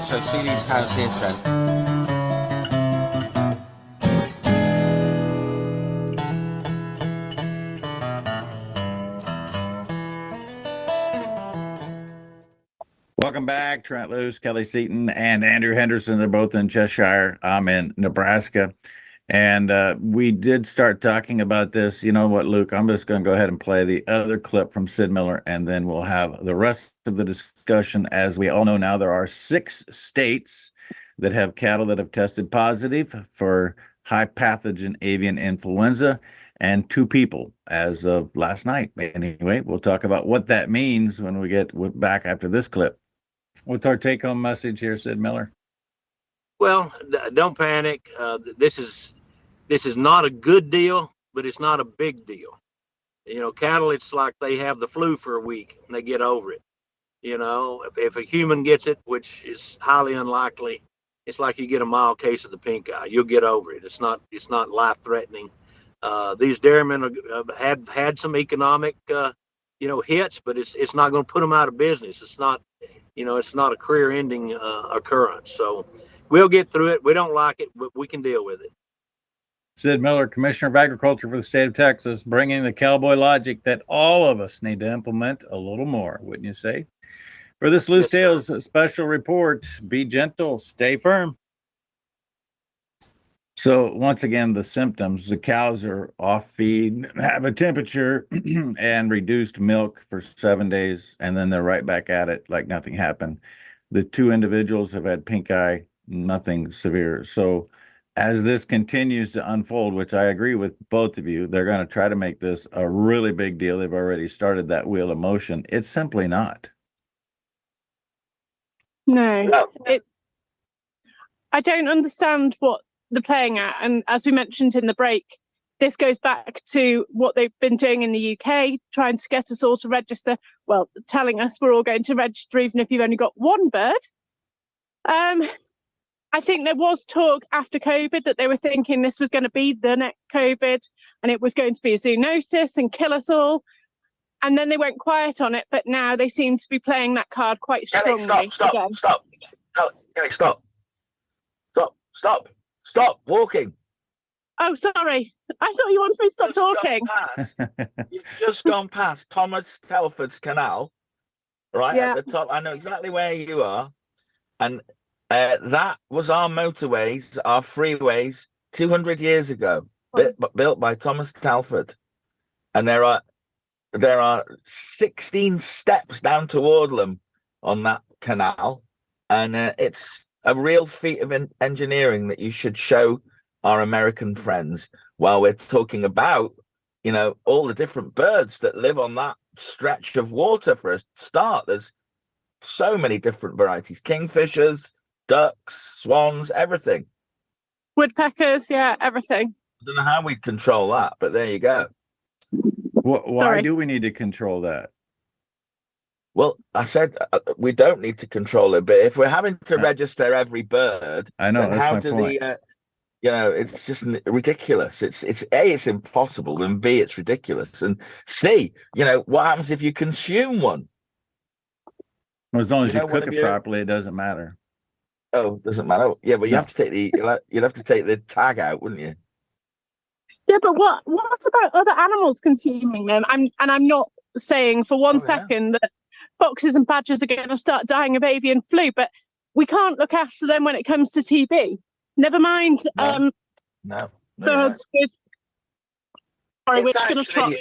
So see these cows here, Trent. Welcome back, Trent Loos, Kelly Seaton, and Andrew Henderson. They're both in Cheshire. I'm in Nebraska. And we did start talking about this. You know what, Luke? I'm just going to go ahead and play the other clip from Sid Miller, and then we'll have the rest of the discussion. As we all know now, there are 6 states that have cattle that have tested positive for high pathogen avian influenza, and 2 people as of last night. Anyway, we'll talk about what that means when we get back after this clip. What's our take-home message here, Sid Miller? Well, don't panic. This is not a good deal, but it's not a big deal. You know, cattle, it's like they have the flu for a week and they get over it. You know, if a human gets it, which is highly unlikely, it's like you get a mild case of the pink eye. You'll get over it. It's not life-threatening. These dairymen have had some economic, hits, but it's not going to put them out of business. It's not a career-ending occurrence. So we'll get through it. We don't like it, but we can deal with it. Sid Miller, Commissioner of Agriculture for the state of Texas, bringing the cowboy logic that all of us need to implement a little more, wouldn't you say? For this Loose Tales special report, be gentle, stay firm. So once again, the symptoms: the cows are off feed, have a temperature and reduced milk for 7 days, and then they're right back at it like nothing happened. The 2 individuals have had pink eye, nothing severe. So as this continues to unfold, which I agree with both of you, they're going to try to make this a really big deal. They've already started that wheel of motion. It's simply not. No, I don't understand what they're playing at. And as we mentioned in the break, this goes back to what they've been doing in the UK, trying to get us all to register. Well, telling us we're all going to register even if you've only got 1 bird. I think there was talk after COVID that they were thinking this was going to be the next COVID and it was going to be a zoonosis and kill us all. And then they went quiet on it, but now they seem to be playing that card quite strongly. Stop walking. Oh, sorry. I thought you wanted me to stop talking. You've just gone past Thomas Telford's canal, right Yeah. at the top. I know exactly where you are. And that was our motorways, our freeways 200 years ago, built by Thomas Telford. And there are 16 steps down toward them on that canal. And it's a real feat of engineering that you should show our American friends while we're talking about, all the different birds that live on that stretch of water. For a start, there's so many different varieties: kingfishers, ducks, swans, everything. Woodpeckers, yeah, everything. I don't know how we control that, but there you go. Why do we need to control that? Well, I said we don't need to control it, but if we're having to register every bird, I know, then that's how my do point. it's just ridiculous. It's A, it's impossible, and B, it's ridiculous. And C, what happens if you consume one? Well, as long as you cook it properly, it doesn't matter. Oh, doesn't matter. Yeah, but you have to take you'd have to take the tag out, wouldn't you? Yeah, but what about other animals consuming them? I'm not saying for one second that foxes and badgers are going to start dying of avian flu, but we can't look after them when it comes to TB. Never mind. No. Birds with. Sorry, we're just going to try.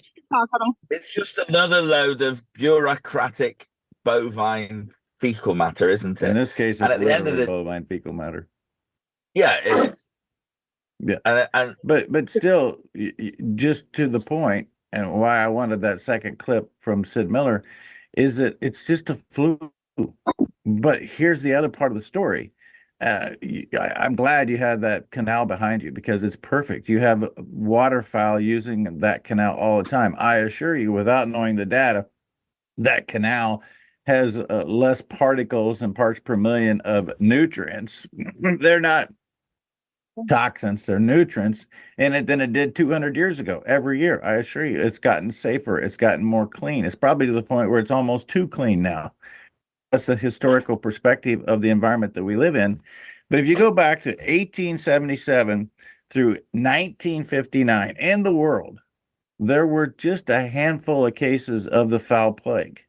It's just another load of bureaucratic bovine fecal matter, isn't it? In this case, it's literally bovine fecal matter. Yeah, it is. Yeah, but still, just to the point, and why I wanted that second clip from Sid Miller, is that it's just a flu. But here's the other part of the story. I'm glad you had that canal behind you because it's perfect. You have waterfowl using that canal all the time. I assure you, without knowing the data, that canal has less particles and parts per million of nutrients. They're not toxins, their nutrients in it than it did 200 years ago. Every year, I assure you, it's gotten safer. It's gotten more clean. It's probably to the point where it's almost too clean now. That's the historical perspective of the environment that we live in. But if you go back to 1877 through 1959 in the world, there were just a handful of cases of the foul plague.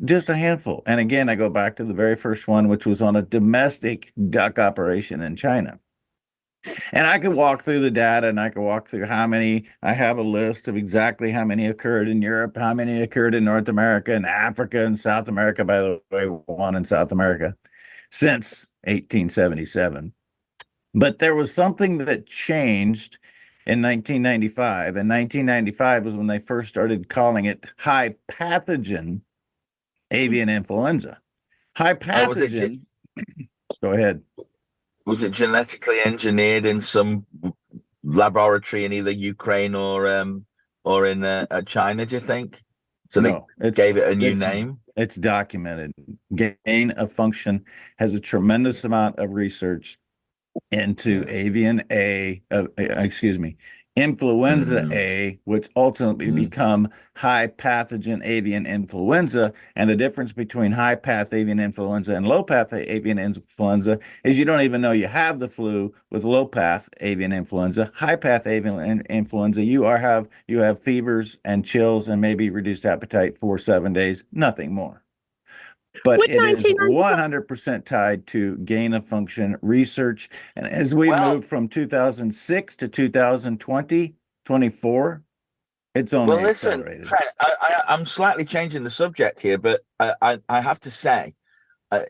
Just a handful. And again, I go back to the very first one, which was on a domestic duck operation in China. And I could walk through the data and I could walk through how many, I have a list of exactly how many occurred in Europe, how many occurred in North America and Africa and South America, by the way, one in South America since 1877. But there was something that changed in 1995. And 1995 was when they first started calling it high pathogen avian influenza. High pathogen. Go ahead. Was it genetically engineered in some laboratory in either Ukraine or in China, do you think? So No, they gave it a new name? It's documented. Gain of function has a tremendous amount of research into influenza A, which ultimately become high pathogen avian influenza. And the difference between high path avian influenza and low path avian influenza is you don't even know you have the flu with low path avian influenza. High path avian influenza, you have fevers and chills and maybe reduced appetite for 7 days, nothing more. But it is 100% tied to gain of function research. And as we move from 2006 to 2020, 24, it's only accelerated. Trent, I'm slightly changing the subject here, but I have to say,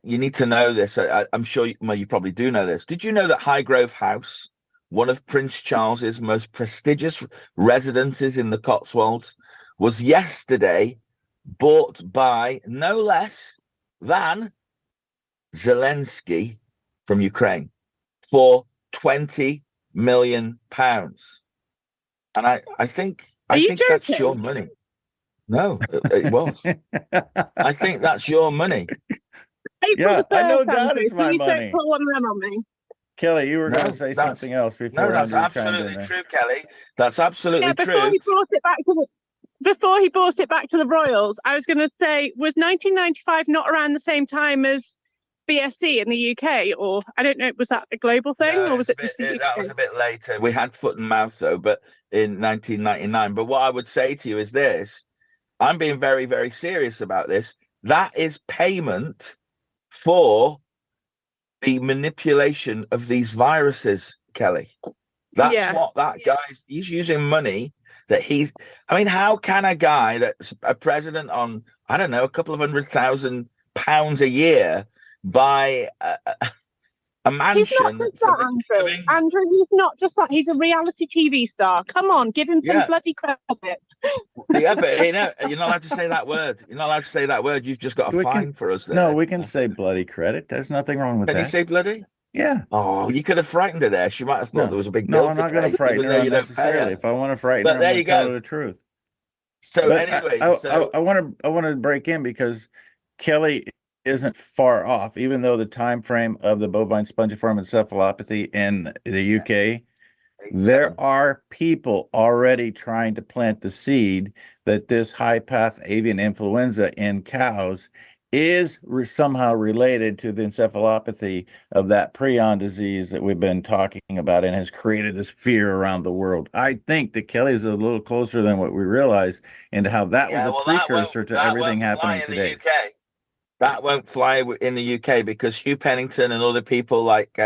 you need to know this. I'm sure you probably do know this. Did you know that Highgrove House, one of Prince Charles's most prestigious residences in the Cotswolds, was yesterday bought by no less than Zelensky from Ukraine for £20 million. And I think that's your money. No, it was. I think that's your money. Yeah, I know doubt it's my money. Pull one of them on me. Kelly, you were going to say something else before. No, that's absolutely true, Kelly. That's absolutely true. Before he brought it back to the Royals, I was going to say, was 1995 not around the same time as BSE in the UK? Or I don't know, was that a global thing, or was it just the UK? That was a bit later. We had foot and mouth though, but in 1999. But what I would say to you is this: I'm being very, very serious about this. That is payment for the manipulation of these viruses, Kelly. That's what that he's using money that how can a guy that's a president on, I don't know, a couple of £100,000 a year buy a mansion? He's not just that, Andrew. Andrew, he's not just that. He's a reality TV star. Come on, give him some bloody credit. Yeah, but you're not allowed to say that word. You're not allowed to say that word. You've just got a fine for us there. No, we can say bloody credit. There's nothing wrong with that. Can you say bloody? Yeah. Oh, you could have frightened her there. She might have thought there was a big bill. No, I'm not going to frighten her unnecessarily. If I want to frighten her, I'm going to tell her the truth. So anyway, I want to break in because Kelly isn't far off, even though the time frame of the bovine spongiform encephalopathy in the UK, there are people already trying to plant the seed that this high path avian influenza in cows is somehow related to the encephalopathy of that prion disease that we've been talking about and has created this fear around the world. I think that Kelly is a little closer than what we realize into how that was a precursor to everything happening today. That won't fly in the UK because Hugh Pennington and other people like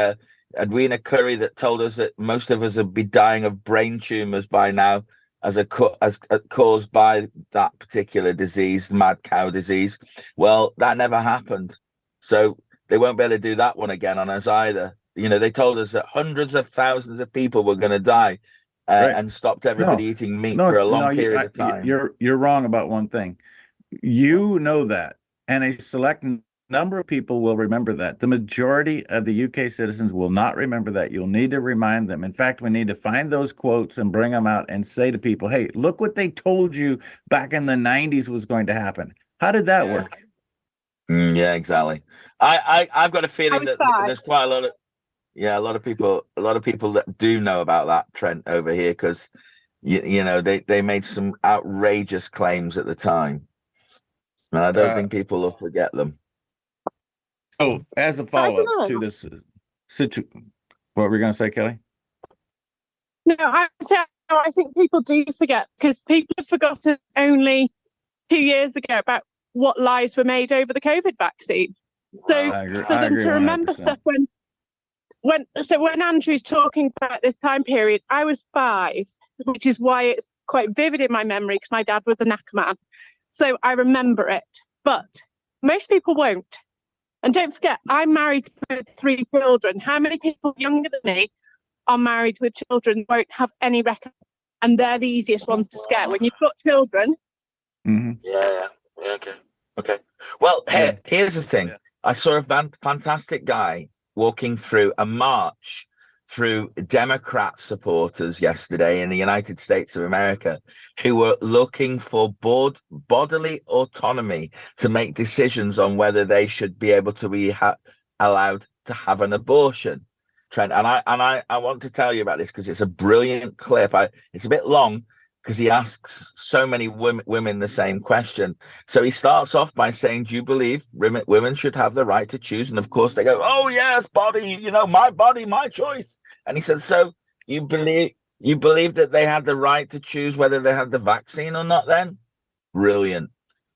Edwina Curry that told us that most of us would be dying of brain tumors by now as caused by that particular disease, mad cow disease. Well, that never happened. So they won't be able to do that one again on us either. They told us that hundreds of thousands of people were going to die and stopped everybody eating meat for a long period of time. You're wrong about one thing. You know that. And a select number of people will remember that. The majority of the UK citizens will not remember that. You'll need to remind them. In fact, we need to find those quotes and bring them out and say to people, hey, look what they told you back in the 90s was going to happen. How did that work? Yeah, exactly. I've got a feeling that there's quite a lot of Yeah, a lot of people that do know about that, Trent, over here, because you know they made some outrageous claims at the time, and I don't think people will forget them. So, as a follow-up to this what were we going to say, Kelly? No, I think people do forget, because people have forgotten only 2 years ago about what lies were made over the COVID vaccine. So for them to remember 100%. Stuff when Andrew's talking about this time period, I was 5, which is why it's quite vivid in my memory, because my dad was a knack man. So I remember it, but most people won't. And don't forget, I'm married with 3 children. How many people younger than me are married with children, won't have any record? And they're the easiest ones to scare. When you've got children. Mm-hmm. Yeah, okay. Well, here's the thing. I saw a fantastic guy walking through a march through Democrat supporters yesterday in the United States of America, who were looking for bodily autonomy to make decisions on whether they should be able to be allowed to have an abortion. Trent, and I want to tell you about this because it's a brilliant clip. It's a bit long because he asks so many women the same question. So he starts off by saying, do you believe women should have the right to choose? And of course they go, oh yes, my body, my choice. And he said, so you believe that they had the right to choose whether they had the vaccine or not then? Brilliant.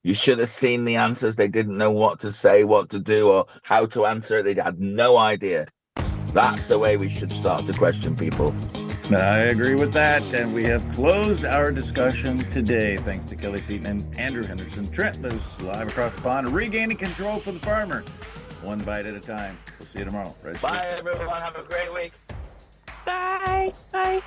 You should have seen the answers. They didn't know what to say, what to do, or how to answer it. They had no idea. That's the way we should start to question people. I agree with that, and we have closed our discussion today. Thanks to Kelly Seaton and Andrew Henderson. Trent Loos, live across the pond, regaining control for the farmer, one bite at a time. We'll see you tomorrow. Right. Bye, everyone. Have a great week. Bye. Bye.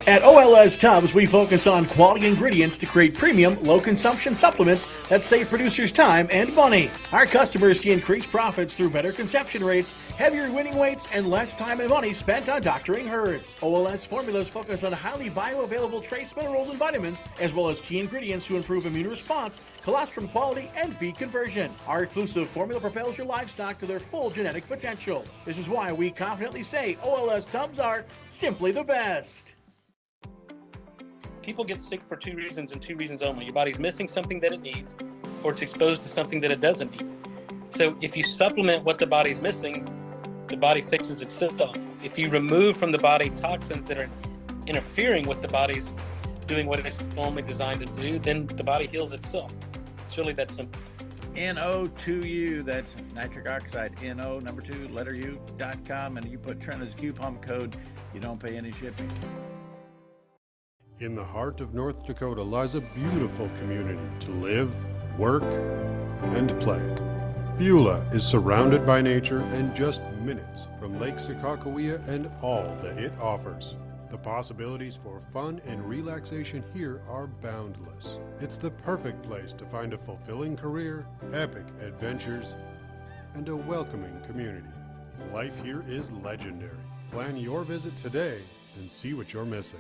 At OLS Tubs, we focus on quality ingredients to create premium, low-consumption supplements that save producers time and money. Our customers see increased profits through better conception rates, heavier winning weights, and less time and money spent on doctoring herds. OLS formulas focus on highly bioavailable trace minerals and vitamins, as well as key ingredients to improve immune response, colostrum quality, and feed conversion. Our exclusive formula propels your livestock to their full genetic potential. This is why we confidently say OLS Tubs are simply the best. People get sick for 2 reasons and 2 reasons only. Your body's missing something that it needs, or it's exposed to something that it doesn't need. So if you supplement what the body's missing, the body fixes itself. If you remove from the body toxins that are interfering with the body's doing what it's normally designed to do, then the body heals itself. It's really that simple. NO2U, that's nitric oxide, NO2U.com, and you put Trent as coupon code, you don't pay any shipping. In the heart of North Dakota lies a beautiful community to live, work, and play. Beulah is surrounded by nature and just minutes from Lake Sakakawea and all that it offers. The possibilities for fun and relaxation here are boundless. It's the perfect place to find a fulfilling career, epic adventures, and a welcoming community. Life here is legendary. Plan your visit today and see what you're missing.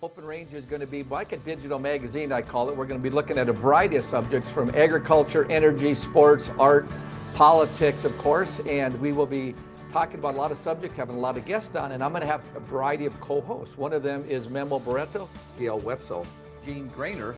Open Range is going to be like a digital magazine, I call it. We're going to be looking at a variety of subjects from agriculture, energy, sports, art, politics, of course, and we will be talking about a lot of subjects, having a lot of guests on, and I'm going to have a variety of co-hosts. One of them is Memo Barreto, Gail Wetzel, Gene Grainer,